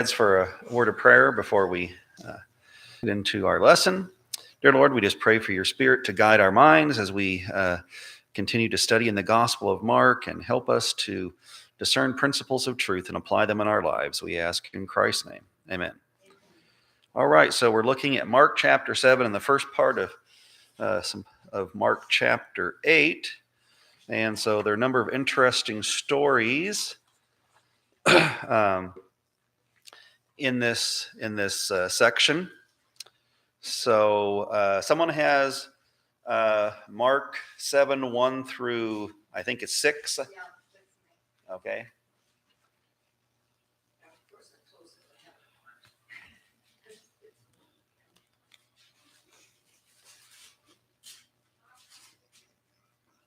For a word of prayer before we get into our lesson. Dear Lord, we just pray for your Spirit to guide our minds as we continue to study in the Gospel of Mark and help us to discern principles of truth and apply them in our lives. We ask in Christ's name. Amen. All right, so we're looking at Mark chapter 7 and the first part of Mark chapter 8. And so there are a number of interesting stories in this section. So someone has Mark 7, 1 through, I think it's 6. Okay.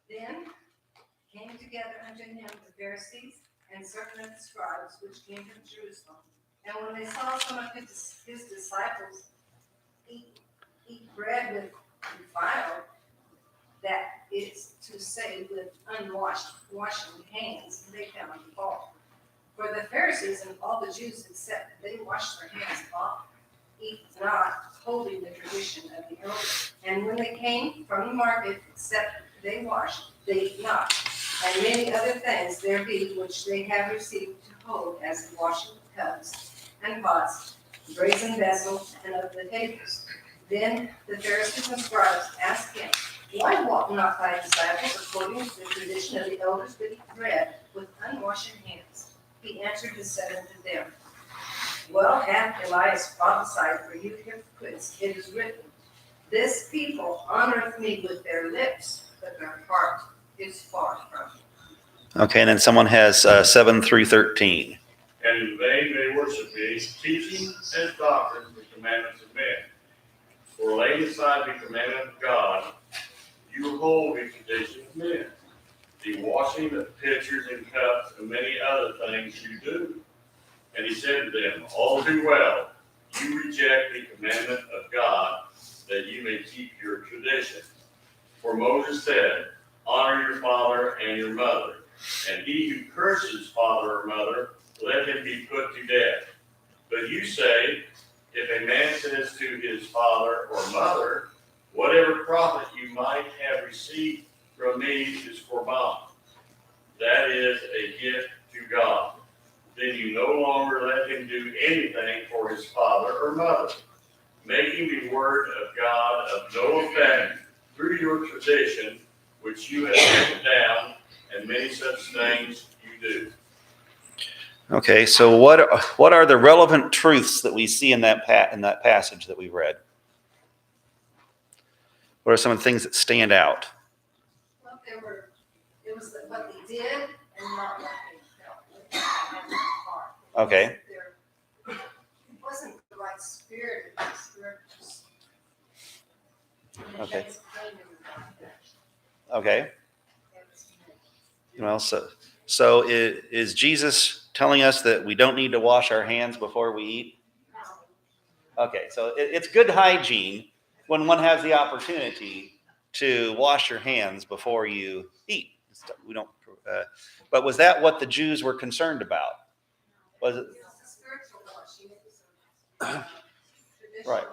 Then came together unto him the Pharisees and certain of the scribes which came from Jerusalem. And when they saw some of his disciples eat bread with defiled, that is to say, with washing hands, they found fault. For the Pharisees and all the Jews except they wash their hands often, eat not, holding the tradition of the elders. And when they came from the market, except they wash, they eat not. And many other things there be which they have received to hold, as the washing of cups and pots, brazen vessels, and of the tables. Then the Pharisees and scribes asked him, why walk not thy disciples according to the tradition of the elders, but eat bread with unwashed hands? He answered and said unto them, well hath Elias prophesied for you hypocrites. It is written, this people honoreth me with their lips, but their heart is far from me. Okay, and then someone has 7 through 13. And in vain they worship me, teaching as doctrines the commandments of men. For laying aside the commandment of God, you hold the tradition of men, the washing of pitchers and cups, and many other things you do. And he said to them, all too well, you reject the commandment of God, that you may keep your tradition. For Moses said, honor your father and your mother, and he who curses father or mother, let him be put to death. But you say, if a man says to his father or mother, whatever profit you might have received from me is for mine, that is a gift to God, then you no longer let him do anything for his father or mother, making the word of God of no effect through your tradition, which you have handed down, and many such things you do. Okay, so what are the relevant truths that we see in that passage that we read? What are some of the things that stand out? Well, it was what they did and not what they felt. Okay. It wasn't the right spirit. The spirit just. Okay. Okay. Well, so is Jesus telling us that we don't need to wash our hands before we eat? Okay, so it's good hygiene when one has the opportunity to wash your hands before you eat. We don't. But was that what the Jews were concerned about? Was it? Right.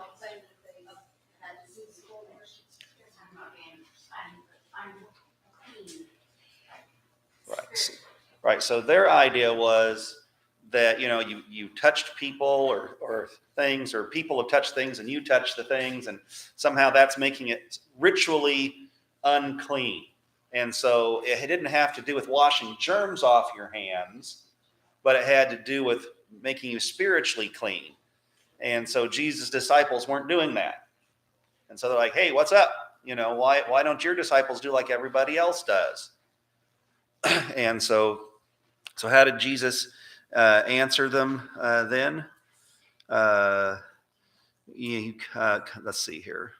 Right. So their idea was that, you touched people or things, or people have touched things and you touch the things, and somehow that's making it ritually unclean. And so it didn't have to do with washing germs off your hands, but it had to do with making you spiritually clean. And so Jesus' disciples weren't doing that. And so they're like, hey, what's up? Why don't your disciples do like everybody else does? And so how did Jesus answer them then? Let's see here.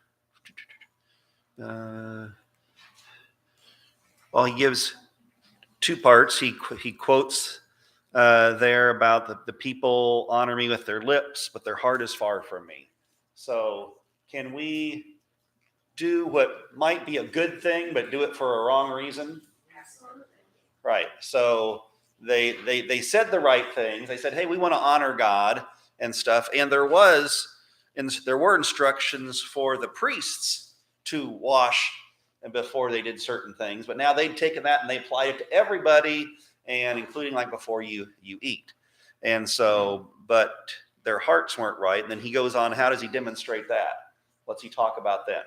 Well, he gives two parts. He quotes there about the people honor me with their lips, but their heart is far from me. So can we do what might be a good thing, but do it for a wrong reason? Absolutely. Right. So they said the right things. They said, hey, we want to honor God and stuff. And there were instructions for the priests to wash and before they did certain things. But now they'd taken that and they applied it to everybody, and including like before you eat. And so, but their hearts weren't right. And then he goes on, how does he demonstrate that? What's he talk about then?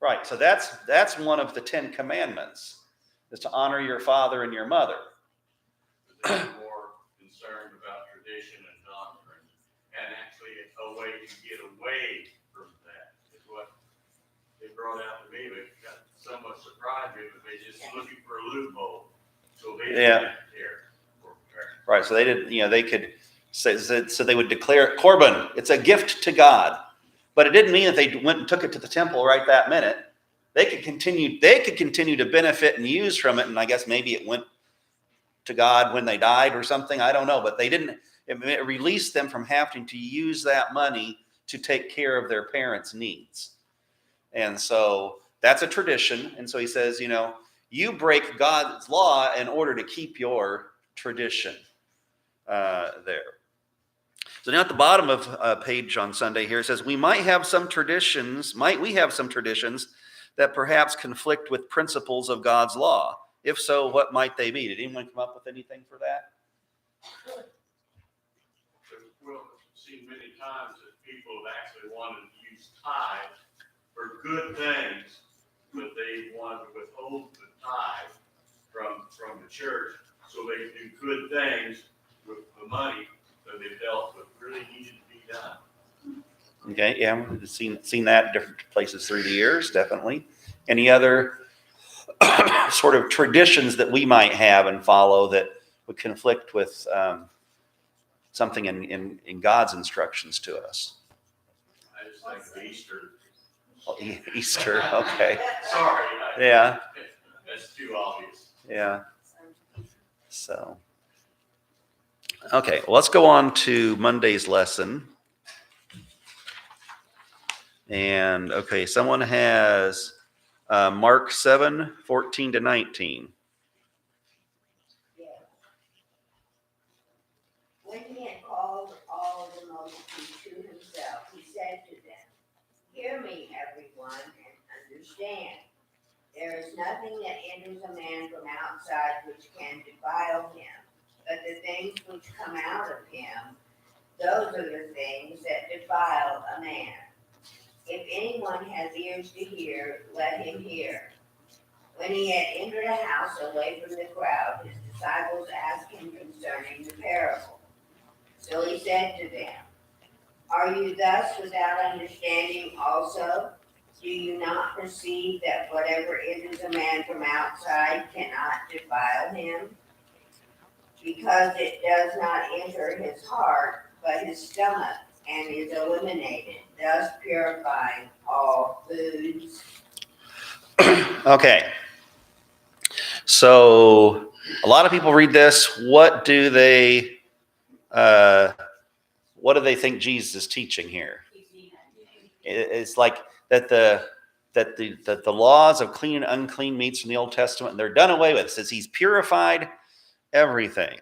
Right. So that's one of the 10 commandments, is to honor your father and your mother. They're more concerned about tradition and doctrine, and actually a way to get away from that is what they brought out to me. But got somewhat surprised me, but they just looking for a loophole, so they didn't care. Right. So they did. They could say, so they would declare Corban. It's a gift to God, but it didn't mean that they went and took it to the temple right that minute. They could continue. They could continue to benefit and use from it, and I guess maybe it went to God when they died or something. I don't know, but they didn't. It released them from having to use that money to take care of their parents' needs, and so that's a tradition. And so he says, you break God's law in order to keep your tradition there. So now at the bottom of a page on Sunday here, it says, we might have some traditions that perhaps conflict with principles of God's law. If so, what might they be? Did anyone come up with anything for that? We've seen many times that people have actually wanted to use tithe for good things, but they wanted to withhold the tithe from the church so they could do good things with the money that they felt what really needed to be done. Okay, yeah, we've seen that in different places through the years, definitely. Any other sort of traditions that we might have and follow that would conflict with something in God's instructions to us? I just think of Easter. Oh, Easter, okay. Sorry. Yeah. That's too obvious. Yeah. So, okay, well, let's go on to Monday's lesson. And, okay, someone has Mark 7:14-19. Yeah. When he had called all the multitude to himself, he said to them, hear me, everyone, and understand. There is nothing that enters a man from outside which can defile him, but the things which come out of him, those are the things that defile a man. If anyone has ears to hear, let him hear. When he had entered a house away from the crowd, his disciples asked him concerning the parable. So he said to them, are you thus without understanding also? Do you not perceive that whatever enters a man from outside cannot defile him? Because it does not enter his heart, but his stomach, and is eliminated, thus purifying all foods. Okay. So a lot of people read this. What do they think Jesus is teaching here? It's like that the laws of clean and unclean meats in the Old Testament, they're done away with. It says he's purified everything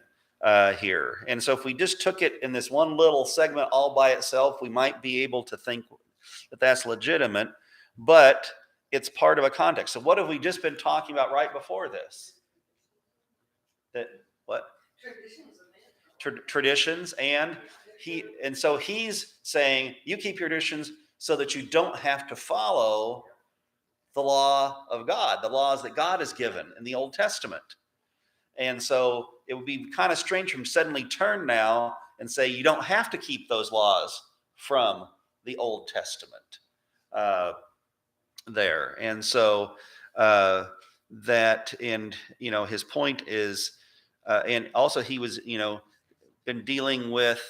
here. And so if we just took it in this one little segment all by itself, we might be able to think that that's legitimate, but it's part of a context. So what have we just been talking about right before this? That what? Traditions, and so he's saying you keep your traditions so that you don't have to follow the law of God, the laws that God has given in the Old Testament. And so it would be kind of strange for him to suddenly turn now and say you don't have to keep those laws from the Old Testament there. And so that, and his point is, and also he was been dealing with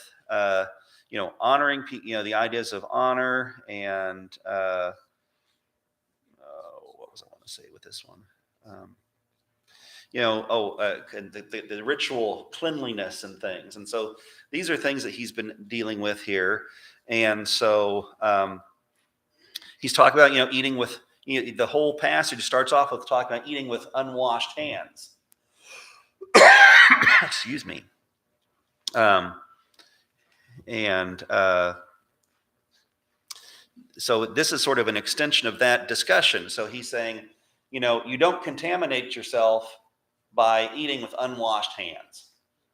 honoring people, the ideas of honor, and what was I want to say with this one? The ritual cleanliness and things. And so these are things that he's been dealing with here. And so he's talking about, eating with the whole passage starts off with talking about eating with unwashed hands. Excuse me. And so this is sort of an extension of that discussion. So he's saying, you don't contaminate yourself by eating with unwashed hands.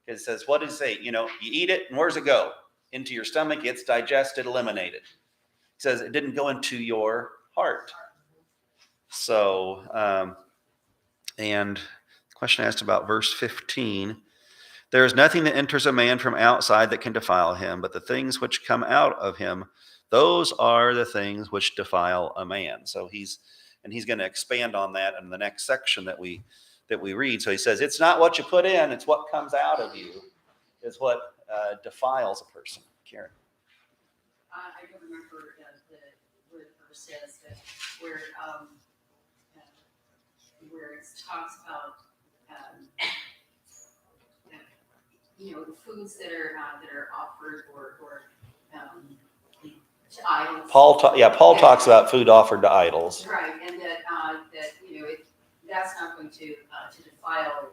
It says, what does it say? You eat it, and where does it go? Into your stomach, it's digested, eliminated. It says it didn't go into your heart. So, and the question asked about verse 15. There is nothing that enters a man from outside that can defile him, but the things which come out of him, those are the things which defile a man. So he's going to expand on that in the next section that we read. So he says, it's not what you put in, it's what comes out of you is what defiles a person. Karen. I don't remember where the verse is, but where it talks about the foods that are offered or to idols. Paul talks about food offered to idols. Right, and that that's not going to defile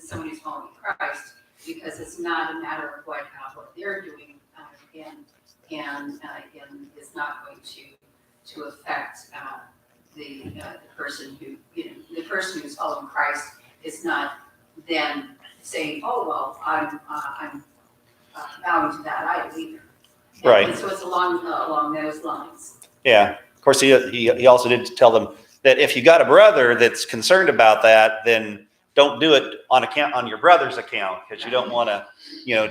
someone who's following Christ, because it's not a matter of what they're doing, and it's not going to affect the person who's following Christ is not then saying, oh well, I'm bowing to that idol either. Right. And so it's along those lines. Yeah. Of course, he also did tell them that if you got a brother that's concerned about that, then don't do it on your brother's account, because you don't want to,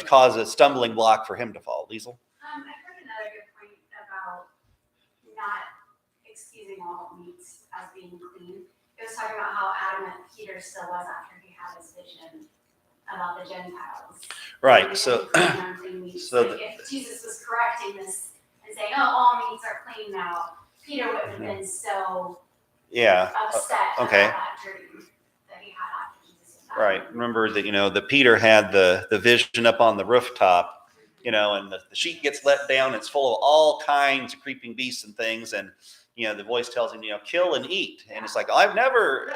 cause a stumbling block for him to fall. Liesl? I heard another good point about not excusing all meats as being clean. It was talking about how adamant Peter still was after he had his vision about the Gentiles. Right. And So, unclean meats. If Jesus was correcting this and saying, "Oh, all meats are clean now," Peter would have been so upset about that dream that he had after Jesus died. Right. Remember that that Peter had the vision up on the rooftop, and the sheet gets let down. It's full of all kinds of creeping beasts and things, and the voice tells him, kill and eat. And it's like, I've never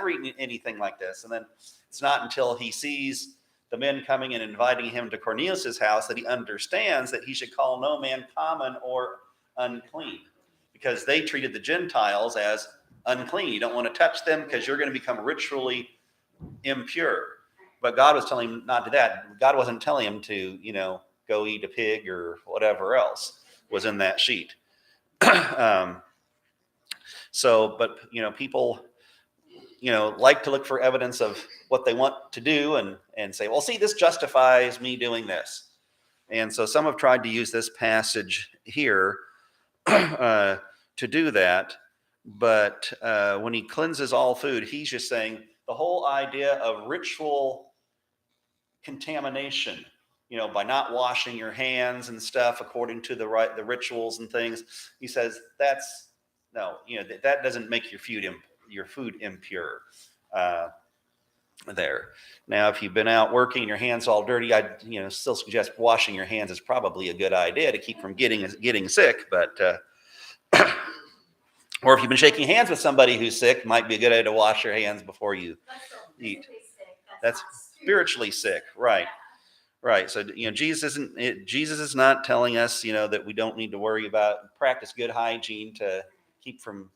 eaten anything like this. And then it's not until he sees the men coming and inviting him to Cornelius's house that he understands that he should call no man common or unclean, because they treated the Gentiles as unclean. You don't want to touch them because you're going to become ritually impure. But God was telling him not to do that. God wasn't telling him to, go eat a pig or whatever else was in that sheet. But people, like to look for evidence of what they want to do and say, well, see, this justifies me doing this. And so some have tried to use this passage here to do that. But when he cleanses all food, he's just saying the whole idea of ritual contamination, by not washing your hands and stuff according to the rituals and things. He says that doesn't make your food impure. There. Now, if you've been out working and your hands all dirty, I'd still suggest washing your hands is probably a good idea to keep from getting sick. But or if you've been shaking hands with somebody who's sick, it might be a good idea to wash your hands before you eat. That's spiritually sick, right? Yeah. Right. So Jesus is not telling us that we don't need to worry about practice good hygiene to keep from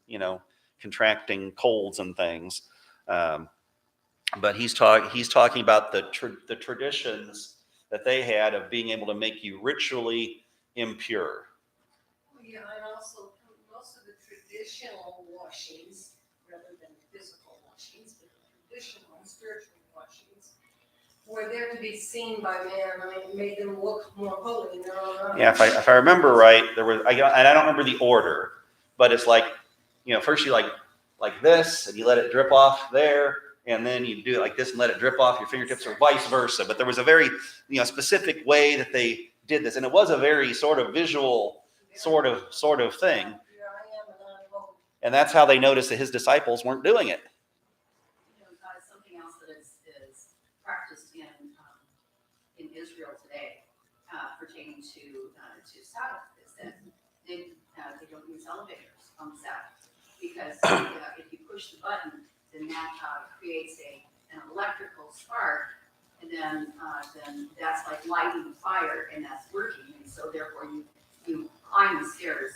contracting colds and things. But he's talking about the traditions that they had of being able to make you ritually impure. Yeah, and also most of the traditional washings, rather than physical washings, but traditional and spiritual washings, were there to be seen by man, and it made them look more holy in their own eyes. Yeah, if I remember right, there was, and I don't remember the order, but it's like, first you like this, and you let it drip off there, and then you do it like this and let it drip off your fingertips, or vice versa. But there was a very, specific way that they did this, and it was a very sort of visual sort of thing. Here I am, and I'm holy. And that's how they noticed that his disciples weren't doing it. Something else that is practiced in Israel today pertaining to Sabbath is that they don't use elevators comes out. Because if you push the button, then that creates an electrical spark, and then that's like lighting a fire, and that's working, and so therefore you climb the stairs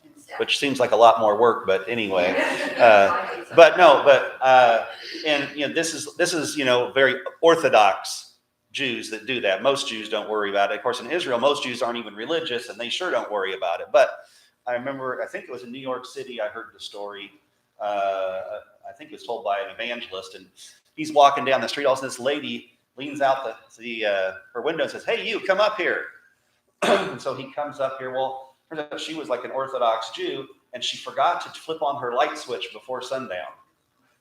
instead. Which seems like a lot more work, but anyway. And this is very Orthodox Jews that do that. Most Jews don't worry about it. Of course, in Israel, most Jews aren't even religious, and they sure don't worry about it. But I remember, I think it was in New York City, I heard the story. I think it was told by an evangelist, and he's walking down the street. All of a sudden, this lady leans out her window and says, "Hey, you, come up here." And so he comes up here. Well, turns out she was like an Orthodox Jew, and she forgot to flip on her light switch before sundown.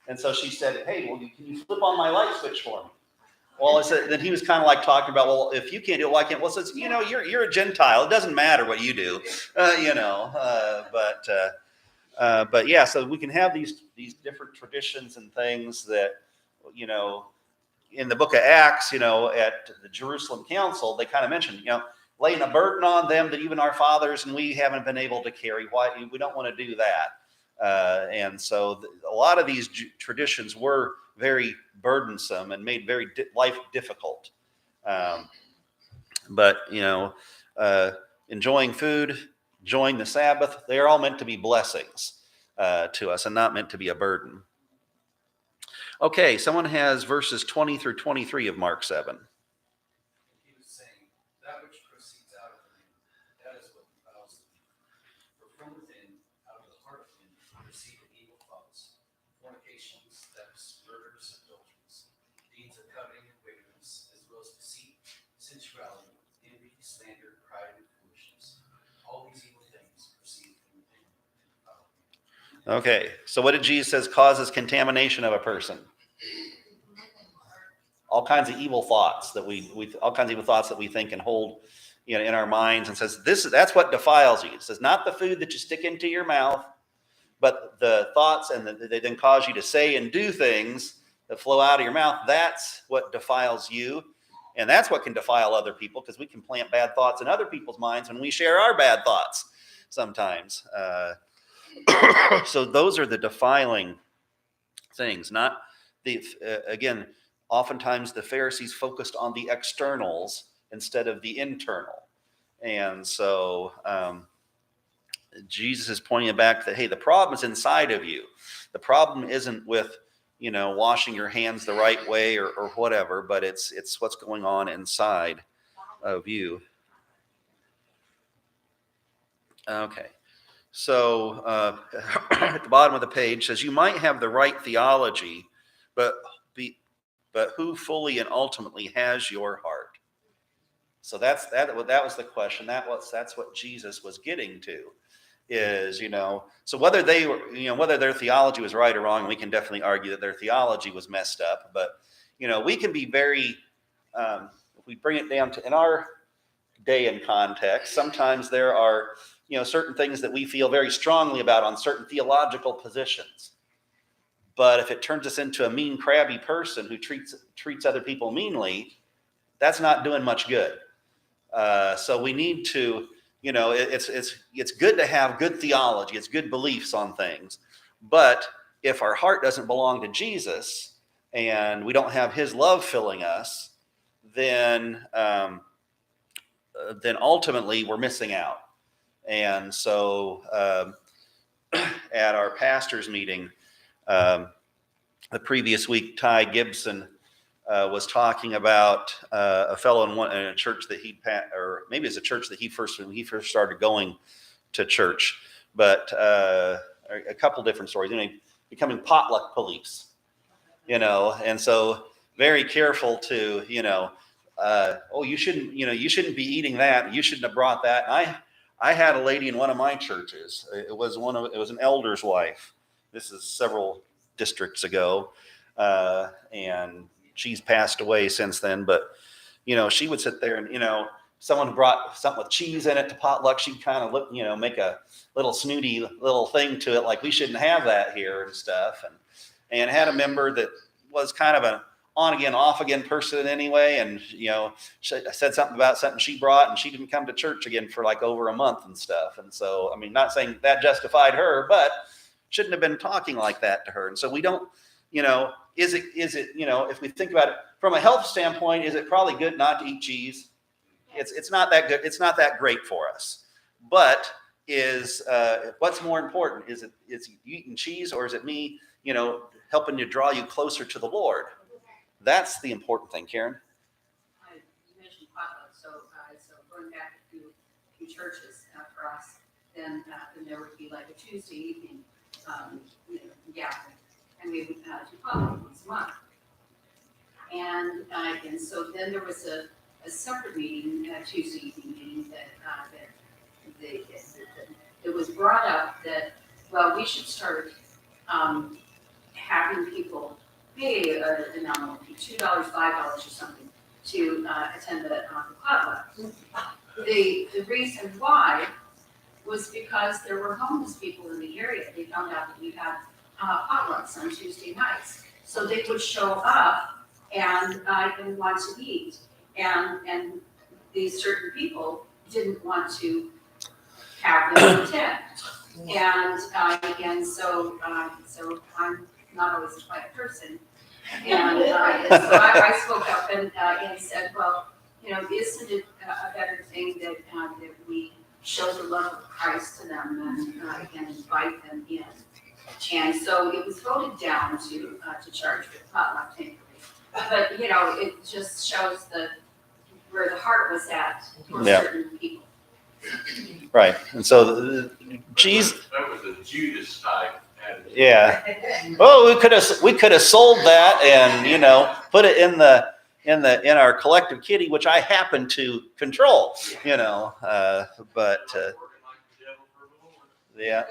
And so she said, "Hey, well, can you flip on my light switch for me?" Well, then he was kind of like talking about, well, if you can't do it, why can't? Well, says, you're a Gentile. It doesn't matter what you do, But yeah, so we can have these different traditions and things that, in the book of Acts, at the Jerusalem Council, they kind of mentioned, laying a burden on them that even our fathers and we haven't been able to carry. Why we don't want to do that. And so a lot of these traditions were very burdensome and made very life difficult. But enjoying food, enjoying the Sabbath, they are all meant to be blessings to us and not meant to be a burden. Okay, someone has verses 20 through 23 of Mark 7. He was saying, that which proceeds out of him, that is what defiles him. For from within, out of the heart of him, proceed evil thoughts, fornications, thefts, murders, adulteries, deeds of coveting and wickedness, as well as deceit, sensuality, envy, slander, pride, and foolishness. All these evil things proceed from within and defile him. Okay, so what did Jesus says causes contamination of a person? All kinds of evil thoughts that we think and hold, in our minds, and says that's what defiles you. It says not the food that you stick into your mouth, but the thoughts and they then cause you to say and do things that flow out of your mouth. That's what defiles you, and that's what can defile other people, because we can plant bad thoughts in other people's minds when we share our bad thoughts sometimes. So those are the defiling things, not the again. Oftentimes the Pharisees focused on the externals instead of the internal. And so Jesus is pointing back that, hey, the problem is inside of you. The problem isn't with, washing your hands the right way or whatever, but it's what's going on inside of you. Okay. So at the bottom of the page says, you might have the right theology, but who fully and ultimately has your heart? So that was the question. That's what Jesus was getting to, is, so whether whether their theology was right or wrong, we can definitely argue that their theology was messed up. But, we can be very, if we bring it down to in our day and context, sometimes there are, certain things that we feel very strongly about on certain theological positions. But if it turns us into a mean, crabby person who treats other people meanly, that's not doing much good. So we need to, it's good to have good theology. It's good beliefs on things. But if our heart doesn't belong to Jesus and we don't have his love filling us, then ultimately we're missing out. And so at our pastor's meeting, the previous week, Ty Gibson was talking about a fellow in a church that or maybe it's a church that when he first started going to church, but a couple different stories. Becoming potluck police, and so very careful to, you shouldn't be eating that. You shouldn't have brought that. And I had a lady in one of my churches. It was an elder's wife. This is several districts ago, and she's passed away since then. But she would sit there and someone brought something with cheese in it to potluck, she'd kind of look, make a little snooty little thing to it, like we shouldn't have that here and stuff. And had a member that was kind of an on again, off again person anyway. And, I said something about something she brought, and she didn't come to church again for like over a month and stuff. And so, I mean, not saying that justified her, but shouldn't have been talking like that to her. And so we don't, is it, if we think about it from a health standpoint, is it probably good not to eat cheese? It's not that good. It's not that great for us. But what's more important? Is you eating cheese, or is it me, helping to draw you closer to the Lord? That's the important thing, Karen. You mentioned potluck, so going back a few churches for us, then there would be like a Tuesday evening, gathering, and we would do potluck once a month. And so then there was a separate meeting, a Tuesday evening meeting it was brought up that, well, we should start having people pay a nominal fee, $2, $5 or something, to attend the potluck. The reason why was because there were homeless people in the area. They found out that we had potlucks on Tuesday nights, so they would show up and want to eat, and these certain people didn't want to have them attend. And so I'm not always a quiet person. And so I spoke up and said, well, isn't it a better thing that we show the love of Christ to them and invite them in? And so it was voted down to charge for potluck takeaway. But, it just shows where the heart was at for certain people. Right. And so cheese. That was a Judas type attitude. Yeah. Well, we could have sold that and, put it in our collective kitty, which I happen to control, but yeah.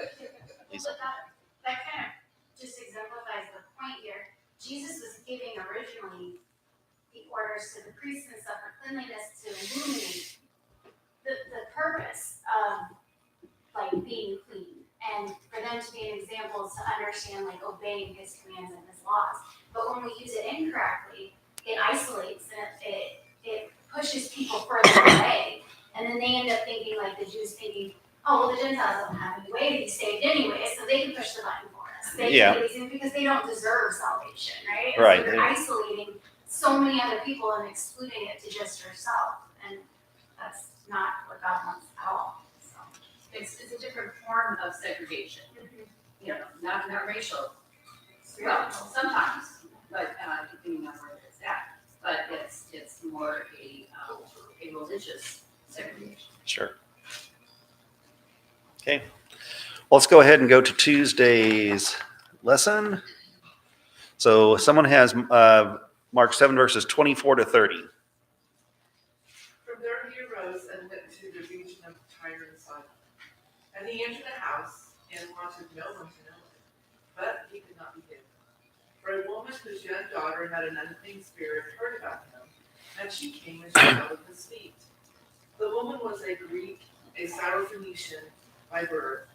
But that kind of just exemplifies the point here. Jesus was giving originally the orders to the priests and stuff for cleanliness to illuminate the purpose of like being clean, and for them to be an example to understand like obeying his commands and his laws. But when we use it incorrectly, it isolates and it pushes people further away, and then they end up thinking like the Jews thinking, oh well, the Gentiles don't have any way to be saved anyway, so they can push the button for us. They can get these because they don't deserve salvation, right? And Right. So you're isolating so many other people and excluding it to just yourself, and that's not what God wants at all. So It's a different form of segregation, not racial. Well, sometimes, but depending on where it's at. But it's more a religious segregation. Sure. Okay. Well, let's go ahead and go to Tuesday's lesson. So someone has Mark 7 verses 24 to 30. From there he arose and went to the region of Tyre and Sidon. And he entered a house and wanted no one to know it, but he could not be hidden. For a woman whose young daughter had an unclean spirit heard about him, and she came and she fell at his feet. The woman was a Greek, a Syrophoenician by birth,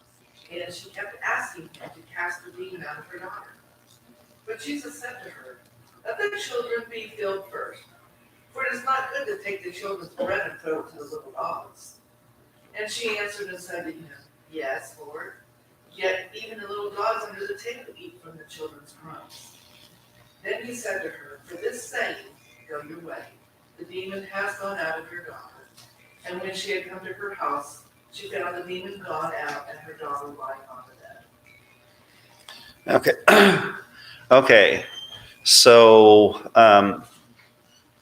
and she kept asking him to cast the demon out of her daughter. But Jesus said to her, let the children be filled first, for it is not good to take the children's bread and throw it to the little dogs. And she answered and said to him, yes, Lord, yet even the little dogs under the table eat from the children's crumbs. Then he said to her, for this saying, go your way. The demon has gone out of your daughter. And when she had come to her house, she found the demon gone out and her daughter lying on the bed. Okay. Okay. So,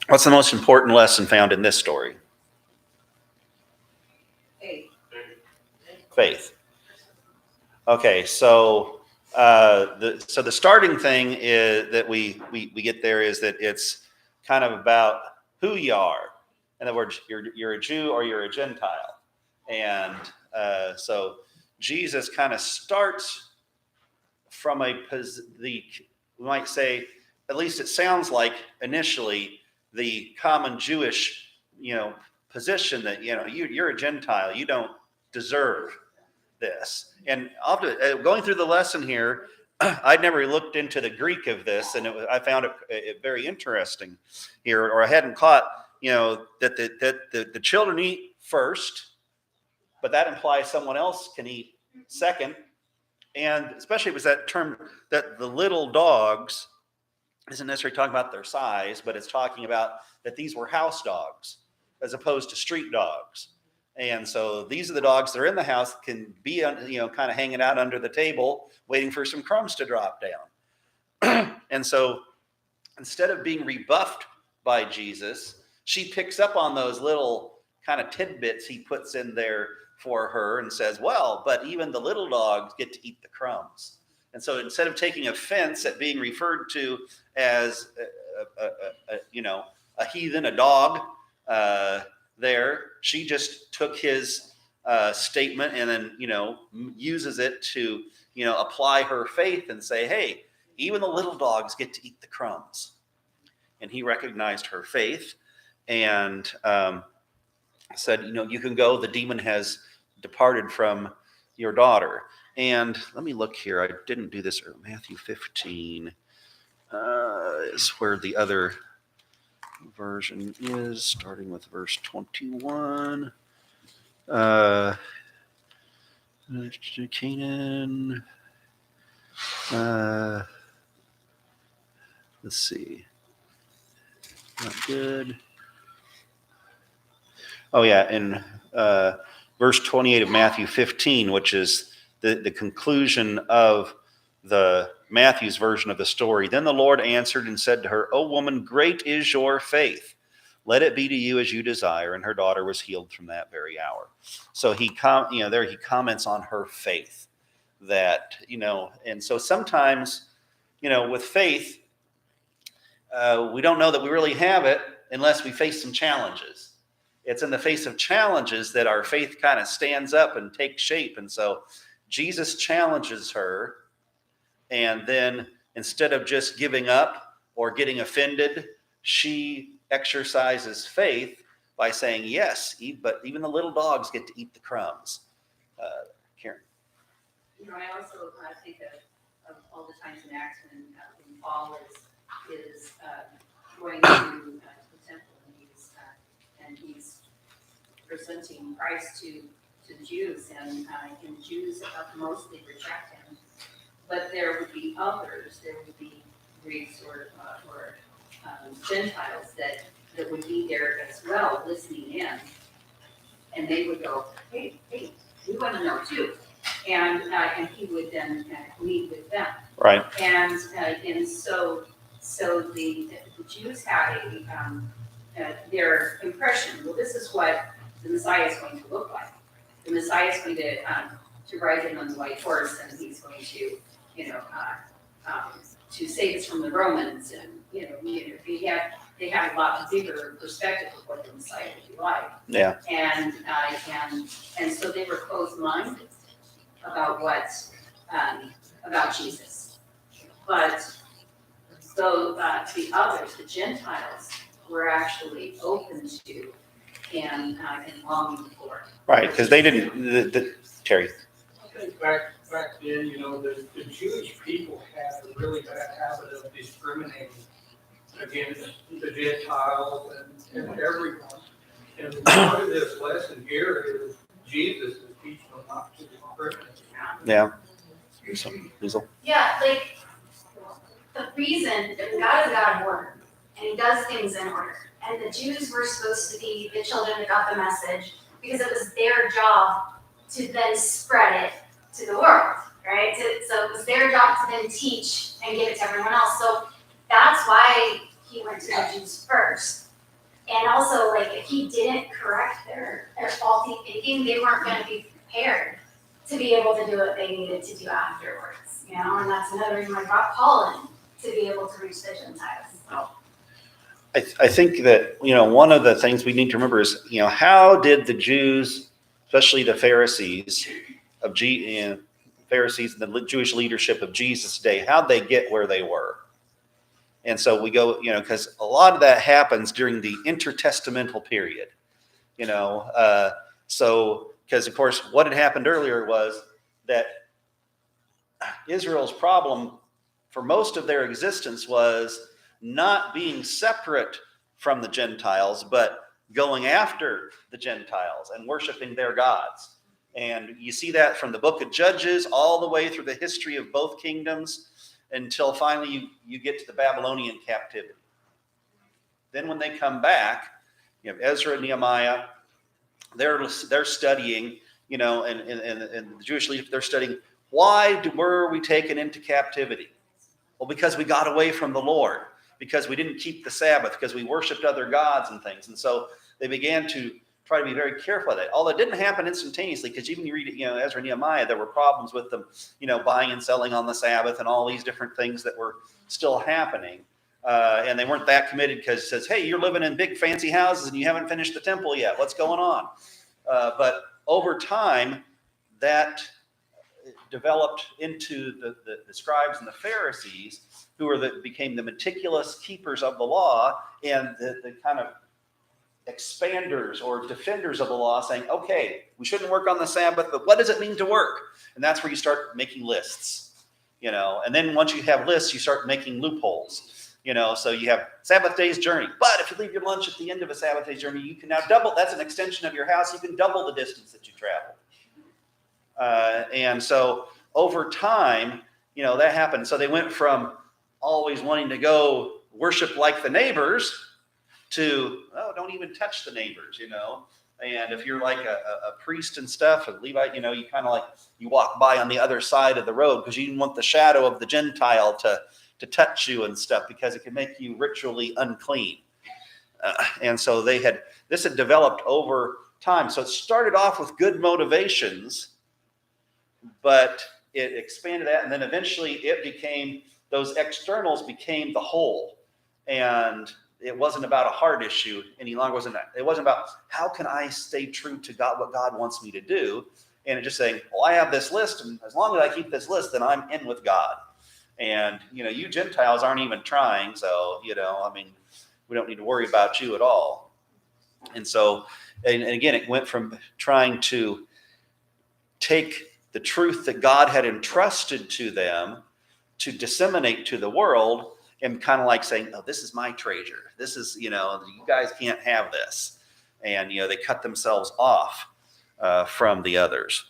what's the most important lesson found in this story? Faith. Okay. So, the starting thing is that we get there is that it's kind of about who you are. In other words, you're a Jew or you're a Gentile, and so Jesus kind of starts from we might say, at least it sounds like initially the common Jewish position that you're a Gentile, you don't deserve this. And often going through the lesson here, I'd never looked into the Greek of this, and I found it very interesting here, or I hadn't caught, that the children eat first, but that implies someone else can eat second. And especially it was that term that the little dogs isn't necessarily talking about their size, but it's talking about that these were house dogs as opposed to street dogs. And so these are the dogs that are in the house, can be, kind of hanging out under the table, waiting for some crumbs to drop down. And so instead of being rebuffed by Jesus, she picks up on those little kind of tidbits he puts in there for her and says, well, but even the little dogs get to eat the crumbs. And so instead of taking offense at being referred to as a heathen, a dog, there, she just took his statement and then uses it to apply her faith and say, hey, even the little dogs get to eat the crumbs. And he recognized her faith and said, you can go. The demon has departed from your daughter. And let me look here. I didn't do this. Matthew 15 is where the other version is, starting with verse 21. Canaan. Let's see. Not good. Oh, yeah. In verse 28 of Matthew 15, which is the conclusion of the Matthew's version of the story. Then the Lord answered and said to her, O woman, great is your faith. Let it be to you as you desire. And her daughter was healed from that very hour. So he comments on her faith that, and so sometimes, with faith, we don't know that we really have it unless we face some challenges. It's in the face of challenges that our faith kind of stands up and takes shape. And so Jesus challenges her. And then instead of just giving up or getting offended, she exercises faith by saying, yes, but even the little dogs get to eat the crumbs. Karen. I also think of all the times in Acts when Paul is going to the temple and he's presenting Christ to the Jews, and Jews mostly reject him. But there would be others, there would be Greeks or Gentiles that would be there as well, listening in. And they would go, hey, we want to know too. And he would then meet with them. Right. And so the Jews had their impression, well, this is what the Messiah is going to look like. The Messiah is going to ride in on the white horse, and he's going to, to save us from the Romans. And, they had a lot bigger perspective of what the Messiah would be like. Yeah. And so they were closed-minded about about Jesus. But so the others, the Gentiles, were actually open to and longing for. Right, because they didn't, Terry. I think back then, the Jewish people had a really bad habit of discriminating against the Gentiles and everyone. And part of this lesson here is Jesus is teaching them not to discriminate. Yeah. Weasel. Yeah, like, the reason, God is a God of order, and he does things in order. And the Jews were supposed to be the children that got the message, because it was their job to then spread it to the world, right? So it was their job to then teach and give it to everyone else. So that's why he went to the Jews first. And also, like, if he didn't correct their faulty thinking, they weren't going to be prepared to be able to do what they needed to do afterwards, and that's another reason why God called him to be able to reach the Gentiles. So. I think that, one of the things we need to remember is, how did the Jews, especially the Pharisees Pharisees and the Jewish leadership of Jesus' day, how'd they get where they were? And so we go, because a lot of that happens during the intertestamental period, so, because of course, what had happened earlier was that Israel's problem for most of their existence was not being separate from the Gentiles, but going after the Gentiles and worshiping their gods. And you see that from the book of Judges all the way through the history of both kingdoms until finally you get to the Babylonian captivity. Then when they come back, you have Ezra and Nehemiah, they're studying, and the Jewish leaders, they're studying, why were we taken into captivity? Well, because we got away from the Lord, because we didn't keep the Sabbath, because we worshiped other gods and things. And so they began to try to be very careful of that. Although it didn't happen instantaneously, because even you read, Ezra and Nehemiah, there were problems with them, buying and selling on the Sabbath and all these different things that were still happening. And they weren't that committed because it says, hey, you're living in big fancy houses and you haven't finished the temple yet. What's going on? But over time, that developed into the scribes and the Pharisees, who became the meticulous keepers of the law and the kind of expanders or defenders of the law, saying, okay, we shouldn't work on the Sabbath, but what does it mean to work? And that's where you start making lists, and then once you have lists, you start making loopholes, so you have Sabbath day's journey. But if you leave your lunch at the end of a Sabbath day's journey, you can now double, that's an extension of your house. You can double the distance that you travel. And so over time, that happened. So they went from always wanting to go worship like the neighbors to, oh, don't even touch the neighbors, And if you're like a priest and stuff, a Levite, you kind of like, you walk by on the other side of the road because you didn't want the shadow of the Gentile to touch you and stuff, because it can make you ritually unclean. And so this had developed over time. So it started off with good motivations, but it expanded that, and then eventually those externals became the whole. And it wasn't about a heart issue any longer. It wasn't about how can I stay true to God, what God wants me to do. And it just saying, well, I have this list, and as long as I keep this list, then I'm in with God. And, you Gentiles aren't even trying. So, we don't need to worry about you at all. And so, and again, it went from trying to take the truth that God had entrusted to them to disseminate to the world, and kind of like saying, oh, this is my treasure. This is, you guys can't have this. And, they cut themselves off from the others.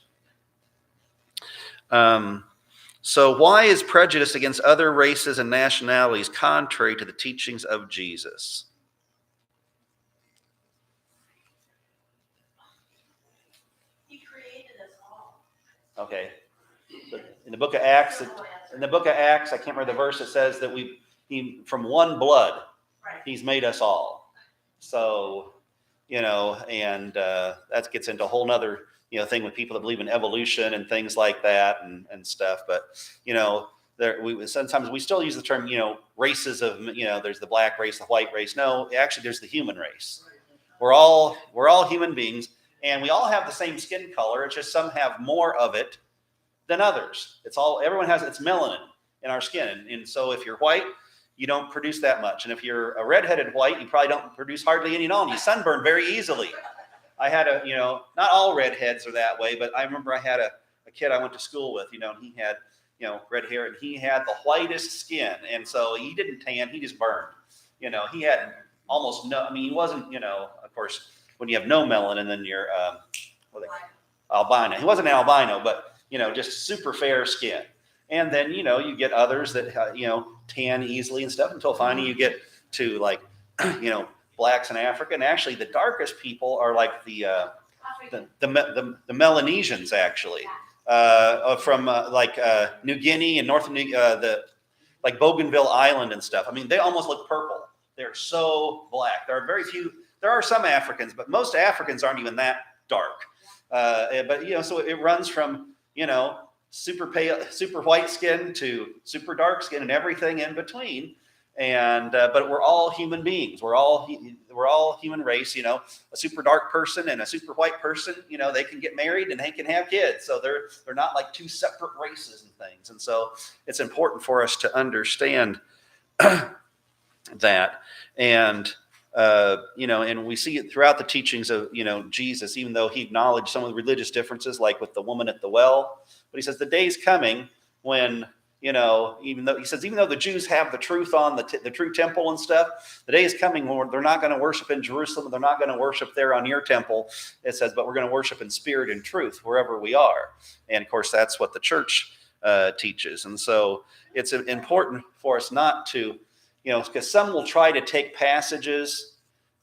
So why is prejudice against other races and nationalities contrary to the teachings of Jesus? He created us all. Okay. In the book of Acts, I can't remember the verse, it says that he from one blood, Right. he's made us all. So, and that gets into a whole nother, thing with people that believe in evolution and things like that and stuff. But, sometimes we still use the term, races of, there's the black race, the white race. No, actually there's the human race. We're all human beings, and we all have the same skin color. It's just some have more of it than others. Everyone has its melanin in our skin. And so if you're white, you don't produce that much. And if you're a redheaded white, you probably don't produce hardly any at all. You sunburn very easily. I had not all redheads are that way, but I remember I had a kid I went to school with, and he had, red hair, and he had the whitest skin. And so he didn't tan, he just burned. He had almost he wasn't, of course, when you have no melanin, then you're albino. He wasn't an albino, but, just super fair skin. And then, you get others that, tan easily and stuff, until finally you get to like, blacks in Africa. And actually the darkest people are like the Melanesians, actually, from New Guinea and North like Bougainville Island and stuff. They almost look purple. They're so black. There are some Africans, but most Africans aren't even that dark. But, so it runs from, super pale, super white skin to super dark skin and everything in between. And, but we're all human beings. We're all human race, a super dark person and a super white person, they can get married and they can have kids. So they're not like two separate races and things. And so it's important for us to understand that. And, and we see it throughout the teachings of, Jesus, even though he acknowledged some of the religious differences, like with the woman at the well, but he says the day's coming when, even though he says, even though the Jews have the truth on the true temple and stuff, the day is coming when they're not going to worship in Jerusalem. They're not going to worship there on your temple. It says, but we're going to worship in spirit and truth wherever we are. And of course, that's what the church teaches. And so it's important for us not to, because some will try to take passages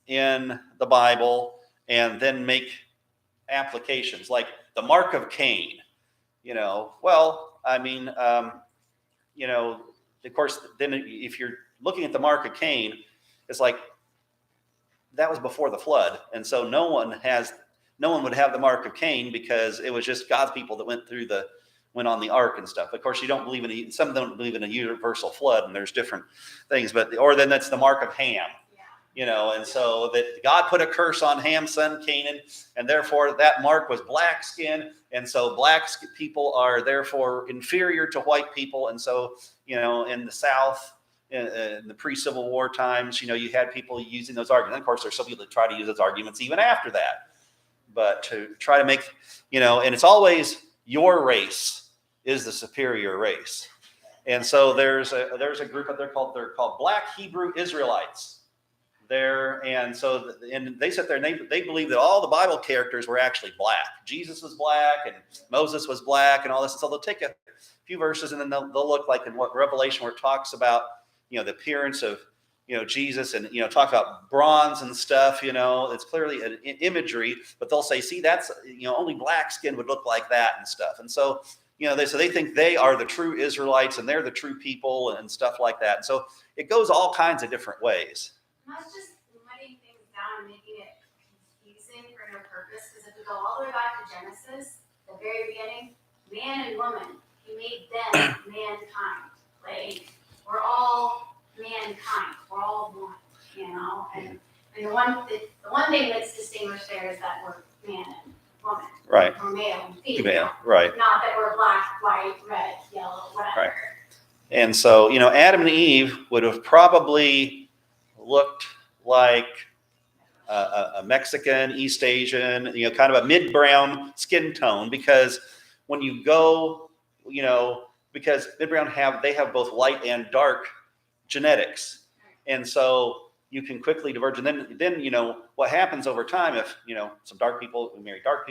in the Bible and then make applications like the mark of Cain. Of course, then if you're looking at the mark of Cain, it's like that was before the flood. And so no one would have the mark of Cain because it was just God's people that went on the ark and stuff. Of course, some don't believe in a universal flood, and there's different things, or then that's the mark of Ham. And so that God put a curse on Ham's son Canaan, and therefore that mark was black skin, and so black people are therefore inferior to white people. And so, in the South, in the pre-Civil War times, you had people using those arguments. And of course, there's some people that try to use those arguments even after that. But to try to make, and it's always your race is the superior race. And so there's a group out there they're called Black Hebrew Israelites. And they sit there and they believe that all the Bible characters were actually black. Jesus was black and Moses was black and all this. And so they'll take a few verses and then they'll look like in what Revelation where it talks about, the appearance of, Jesus and, talk about bronze and stuff, it's clearly an imagery, but they'll say, see, that's, only black skin would look like that and stuff. And so, they think they are the true Israelites and they're the true people and stuff like that. And so it goes all kinds of different ways. Not just muddying things down and making it confusing for no purpose, because if we go all the way back to Genesis, the very beginning, man and woman, he made them mankind. Like, we're all mankind. We're all one, And the one thing that's distinguished there is that we're man and woman. Right. We're male and female. Right. Not that we're black, white, red, yellow, whatever. Right. And so, Adam and Eve would have probably looked like a Mexican, East Asian, kind of a mid-brown skin tone, because when you go, because mid-brown they have both light and dark genetics. And so you can quickly diverge. And then what happens over time if, some dark people marry dark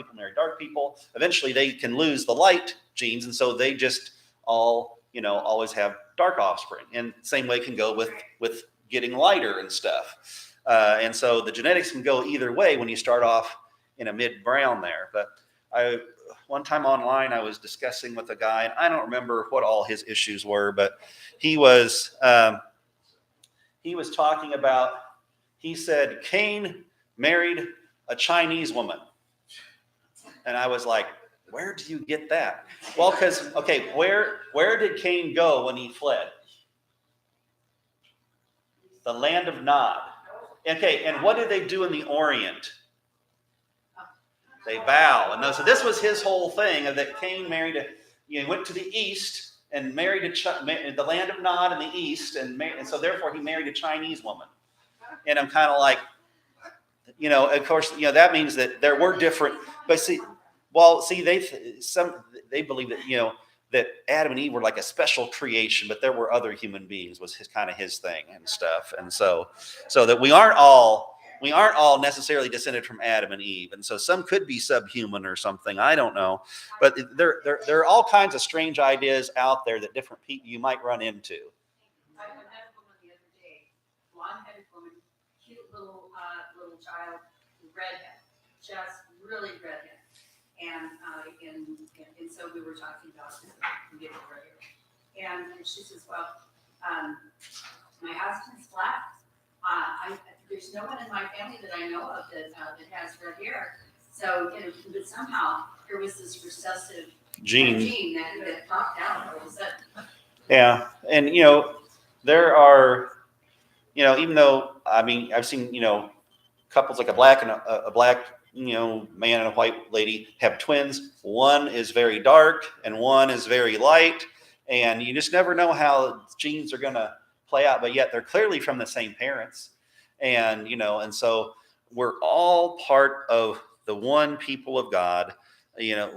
people, eventually they can lose the light genes. And so they just all, always have dark offspring. And same way can go with getting lighter and stuff. And so the genetics can go either way when you start off in a mid-brown there. But one time online, I was discussing with a guy, and I don't remember what all his issues were, but he was talking about, he said, Cain married a Chinese woman. And I was like, where do you get that? Well, because, okay, where did Cain go when he fled? The land of Nod. Okay, and what did they do in the Orient? They bow. And so this was his whole thing, of that Cain went to the east and married the land of Nod in the east, and so therefore he married a Chinese woman. And I'm kind of like, of course, that means that there were different, but they believe that, that Adam and Eve were like a special creation, but there were other human beings was his thing and stuff. And so that we aren't all necessarily descended from Adam and Eve. And so some could be subhuman or something. I don't know. But there are all kinds of strange ideas out there that different people you might run into. I met a woman the other day, blonde-headed woman, cute little child, redhead, just really redhead. And so we were talking about getting right. And she says, well, my husband's black. There's no one in my family that I know of that has red hair. So, but somehow there was this recessive gene that popped out all of a sudden. Yeah. And, there are, even though, I've seen, couples like a black man and a white lady have twins. One is very dark and one is very light. And you just never know how genes are going to play out, but yet they're clearly from the same parents. And, and so we're all part of the one people of God,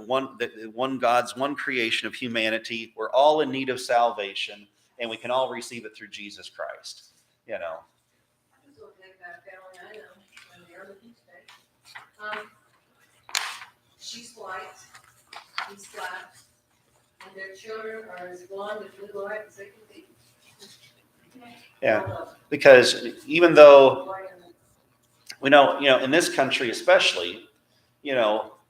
one God's one creation of humanity. We're all in need of salvation, and we can all receive it through Jesus Christ. I just want to think about a family I know, when they're looking today. She's white, he's black, and their children are as blonde and blue-eyed as they can be. Yeah, All of them. because even though White and we know, in this country especially,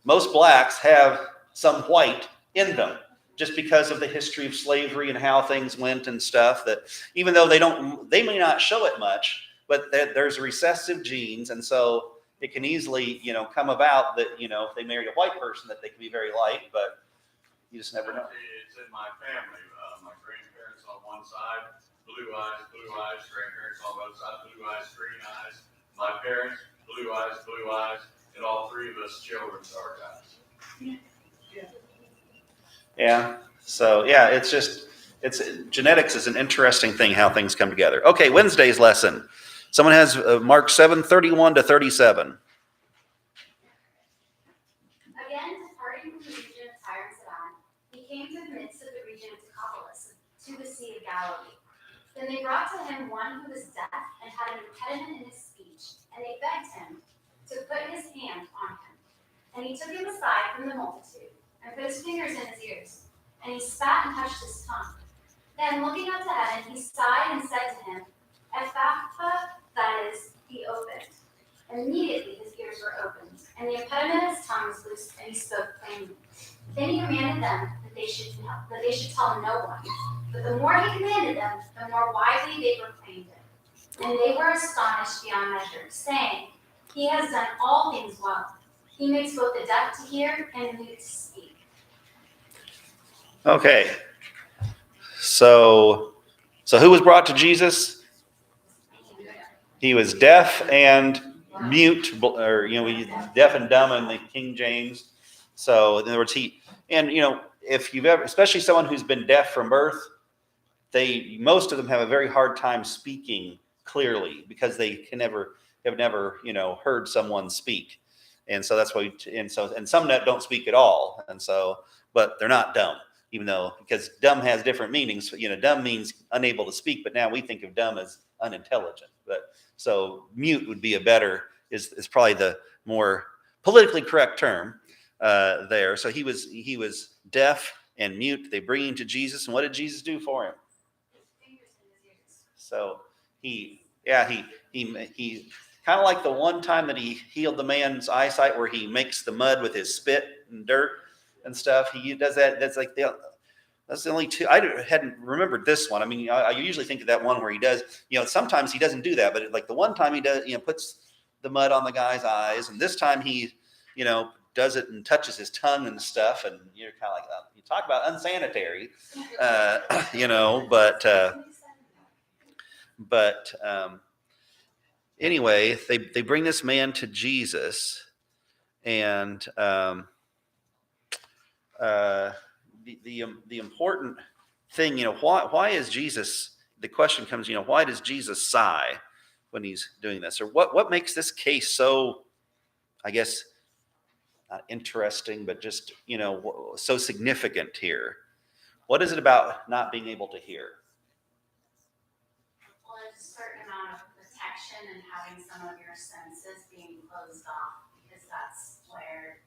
most blacks have some white in them, just because of the history of slavery and how things went and stuff. That even though they may not show it much, but there's recessive genes, and so it can easily, come about that, if they marry a white person, that they can be very light, but you just never know. It's in my family. My grandparents on one side, blue eyes. Grandparents on both sides, blue eyes, green eyes. My parents, blue eyes, and all three of us children dark eyes. Yeah. So yeah, it's genetics is an interesting thing, how things come together. Okay, Wednesday's lesson. Someone has Mark 7:31 to 37. Again, departing from the region of Tyre and Sidon, he came to the midst of the region of Decapolis, to the Sea of Galilee. Then they brought to him one who was deaf and had an impediment in his speech, and they begged him to put his hand on him. And he took him aside from the multitude, and put his fingers in his ears, and he spat and touched his tongue. Then, looking up to heaven, he sighed and said to him, Ephphatha, that is, be opened. Immediately his ears were opened, and the impediment of his tongue was loosed, and he spoke plainly. Then he commanded them that they should tell no one. But the more he commanded them, the more widely they proclaimed it. And they were astonished beyond measure, saying, He has done all things well. He makes both the deaf to hear and the mute to speak. Okay. So who was brought to Jesus? He was deaf and mute, or deaf and dumb in the King James. So in other words, if you've ever, especially someone who's been deaf from birth, most of them have a very hard time speaking clearly because they have never heard someone speak, and so that's why. And some don't speak at all, and so but they're not dumb, because dumb has different meanings. Dumb means unable to speak, but now we think of dumb as unintelligent. But so mute would be is probably the more politically correct term there. So he was deaf and mute. They bring him to Jesus, and what did Jesus do for him? So he kind of like the one time that he healed the man's eyesight, where he makes the mud with his spit and dirt and stuff. He does that. That's the only two. I hadn't remembered this one. I mean, I usually think of that one where he does. Sometimes he doesn't do that, but like the one time he does, puts the mud on the guy's eyes, and this time he, does it and touches his tongue and stuff, and you're kind of like, you talk about unsanitary, but anyway, they bring this man to Jesus, and the important thing, why is Jesus? The question comes, why does Jesus sigh when he's doing this, or what makes this case so, I guess, not interesting, but just so significant here? What is it about not being able to hear? Well, there's a certain amount of protection and having some of your senses being closed off, because that's where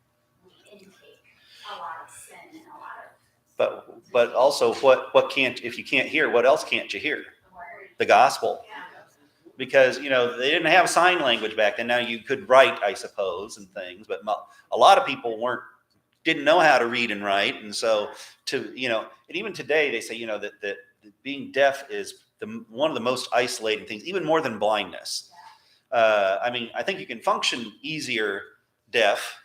we intake a lot of sin and a lot of. But also, what can't, if you can't hear, what else can't you hear? The word. The gospel. Yeah. Because they didn't have sign language back then. Now you could write, I suppose, and things, but a lot of people didn't know how to read and write, and so and even today they say that being deaf is one of the most isolating things, even more than blindness. I mean, I think you can function easier deaf,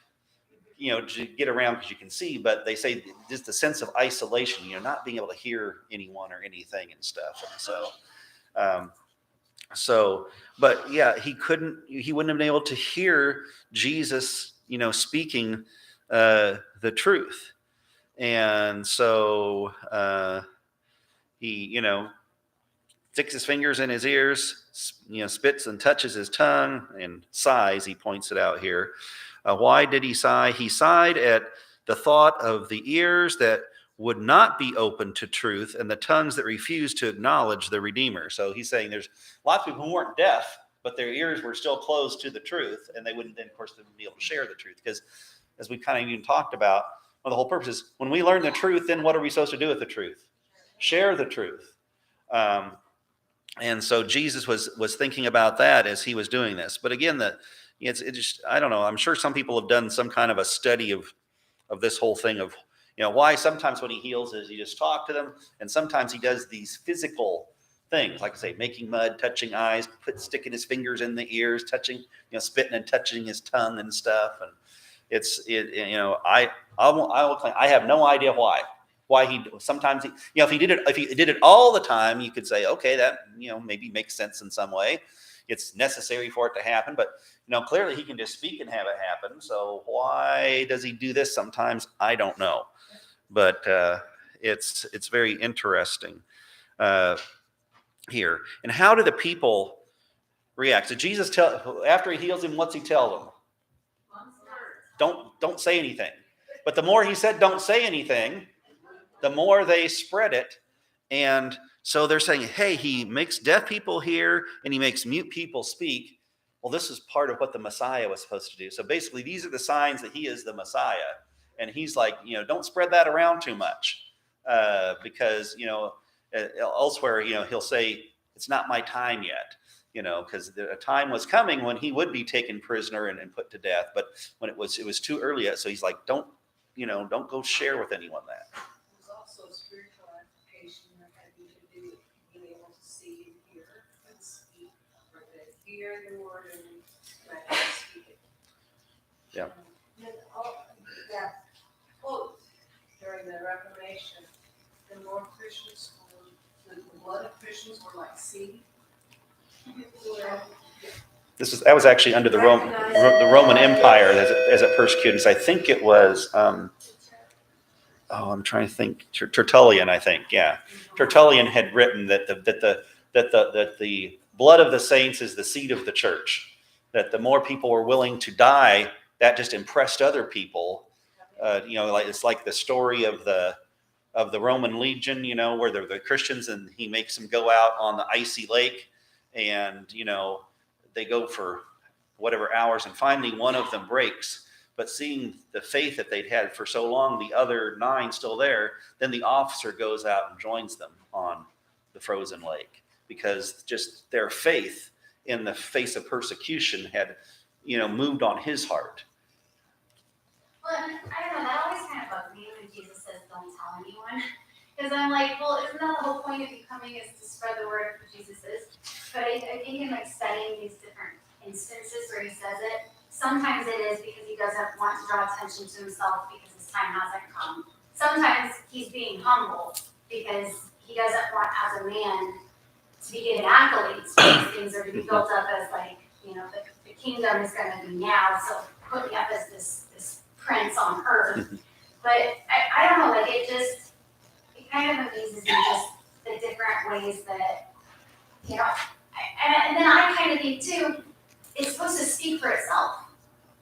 to get around because you can see, but they say just the sense of isolation, not being able to hear anyone or anything and stuff, and but yeah, he wouldn't have been able to hear Jesus, speaking the truth. And so he, sticks his fingers in his ears, spits and touches his tongue and sighs. He points it out here. Why did he sigh? He sighed at the thought of the ears that would not be open to truth and the tongues that refuse to acknowledge the Redeemer. So he's saying there's lots of people who weren't deaf, but their ears were still closed to the truth, and they wouldn't then, of course, be able to share the truth. Because as we kind of even talked about, one of the whole purpose is when we learn the truth, then what are we supposed to do with the truth? Share the truth. And so Jesus was thinking about that as he was doing this. But again, it just, I don't know. I'm sure some people have done some kind of a study of this whole thing of, why sometimes when he heals is he just talk to them, and sometimes he does these physical things, like I say, making mud, touching eyes, sticking his fingers in the ears, touching, spitting and touching his tongue and stuff. And I will claim I have no idea why he sometimes if he did it all the time, you could say, okay, that maybe makes sense in some way. It's necessary for it to happen, but clearly he can just speak and have it happen. So why does he do this sometimes? I don't know, but it's very interesting here. And how do the people react? So Jesus after he heals him, what's he tell them? Don't say anything. But the more he said don't say anything, the more they spread it. And so they're saying, hey, he makes deaf people hear and he makes mute people speak. Well, this is part of what the Messiah was supposed to do. So basically, these are the signs that he is the Messiah. And he's like, don't spread that around too much because, elsewhere, he'll say, it's not my time yet, because a time was coming when he would be taken prisoner and put to death. But when it was too early yet. So he's like, don't go share with anyone that. There's also a spiritual application that had to do with being able to see and hear and speak, or to hear the word and speak it. Yeah. And that quote during the Reformation, the more Christians the blood of Christians were like seed. That was actually under the Roman Empire as it persecuted. So I think it was. I'm trying to think. Tertullian, I think. Yeah, Tertullian had written that the blood of the saints is the seed of the church. That the more people were willing to die, that just impressed other people. It's like the story of the Roman legion. Where they're the Christians and he makes them go out on the icy lake, and they go for whatever hours, and finally one of them breaks. But seeing the faith that they'd had for so long, the other 9 still there, then the officer goes out and joins them on the frozen lake, because just their faith in the face of persecution had, moved on his heart. Well, I don't know, that always kind of bugs me when Jesus says, don't tell anyone. Because I'm like, well, isn't that the whole point of you coming is to spread the word of who Jesus is? But I think in studying these different instances where he says it, sometimes it is because he doesn't want to draw attention to himself because his time hasn't come. Sometimes he's being humble because he doesn't want, as a man, to be given accolades for these things, or to be built up as like, the kingdom is going to be now, so put me up as this prince on earth. But I don't know, like it kind of amazes me just the different ways that, and then I kind of think too, it's supposed to speak for itself.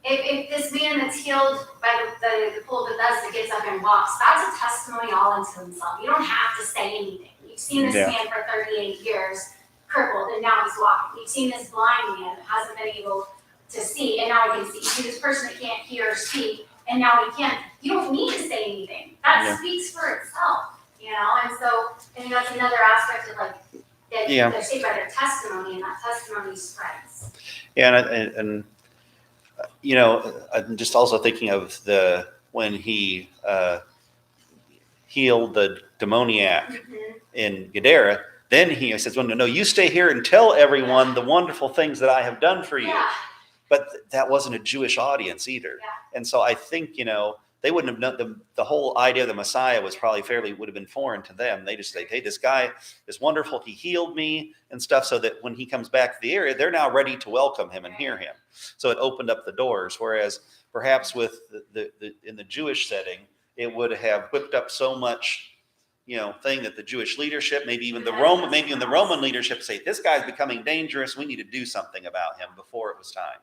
If this man that's healed by the pool of Bethesda gets up and walks, that's a testimony all unto himself. You don't have to say anything. You've seen this man for 38 years crippled, and now he's walking. You've seen this blind man that hasn't been able to see, and now he can see. You see this person that can't hear or speak, and now he can. You don't need to say anything. That speaks for itself, And so I think that's another aspect of like that they're saved by their testimony, and that testimony spreads. Yeah, and I'm just also thinking of when he healed the demoniac in Gadara. Then he says, "Well, no, you stay here and tell everyone the wonderful things that I have done for you." Yeah. But that wasn't a Jewish audience either, and so I think they wouldn't have known the whole idea of the Messiah was probably would have been foreign to them. They just say, "Hey, this guy is wonderful. He healed me and stuff," so that when he comes back to the area, they're now ready to welcome him and hear him. So it opened up the doors. Whereas perhaps with in the Jewish setting, it would have whipped up so much, thing that the Jewish leadership, maybe even the Roman leadership, say, "This guy's becoming dangerous. We need to do something about him before it was time."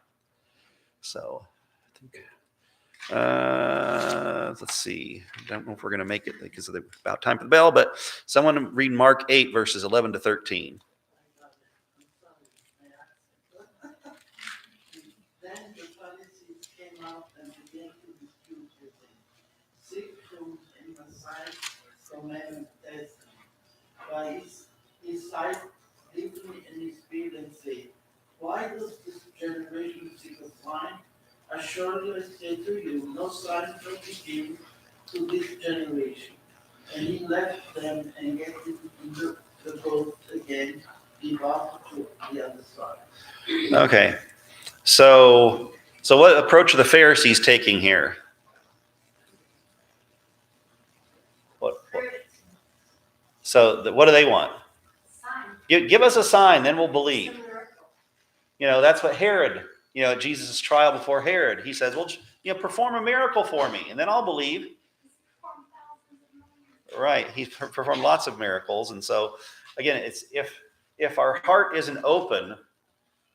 So I think. Let's see. I don't know if we're going to make it because of about time for the bell, but someone read Mark 8, verses 11 to 13. Then the Pharisees came out and began to dispute with him. Seek fruit in the sight from heaven test him. By his sight deeply in his spirit and say, why does this generation seek a sign? Assuredly I say to you, no sign shall be given to this generation. And he left them and get into the boat again, departed to the other side. Okay. So what approach are the Pharisees taking here? What do they want? Sign. Give us a sign, then we'll believe. It's a miracle. That's what Herod, Jesus' trial before Herod, he says, well, perform a miracle for me, and then I'll believe. Right. He performed lots of miracles. And so, again, it's if our heart isn't open,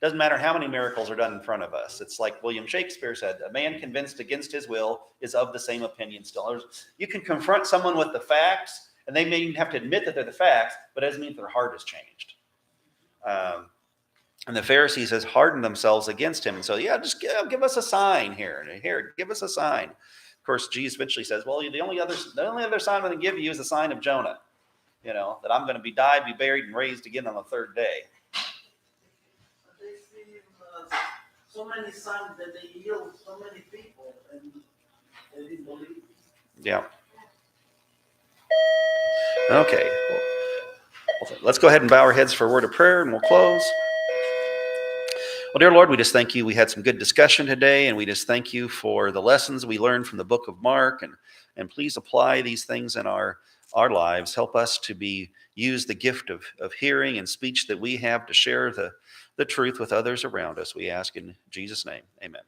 doesn't matter how many miracles are done in front of us. It's like William Shakespeare said, a man convinced against his will is of the same opinion still. You can confront someone with the facts, and they may even have to admit that they're the facts, but it doesn't mean their heart has changed. And the Pharisees has hardened themselves against him. And so, just give us a sign here. Here, give us a sign. Of course, Jesus eventually says, well, the only other sign I'm going to give you is the sign of Jonah, that I'm going to die, be buried, and raised again on the third day. But they see so many signs that they heal so many people, and they didn't believe. Yeah. Okay. Well, let's go ahead and bow our heads for a word of prayer, and we'll close. Well, dear Lord, we just thank you. We had some good discussion today, and we just thank you for the lessons we learned from the book of Mark, and please apply these things in our lives. Help us to use the gift of hearing and speech that we have to share the truth with others around us. We ask in Jesus' name, amen.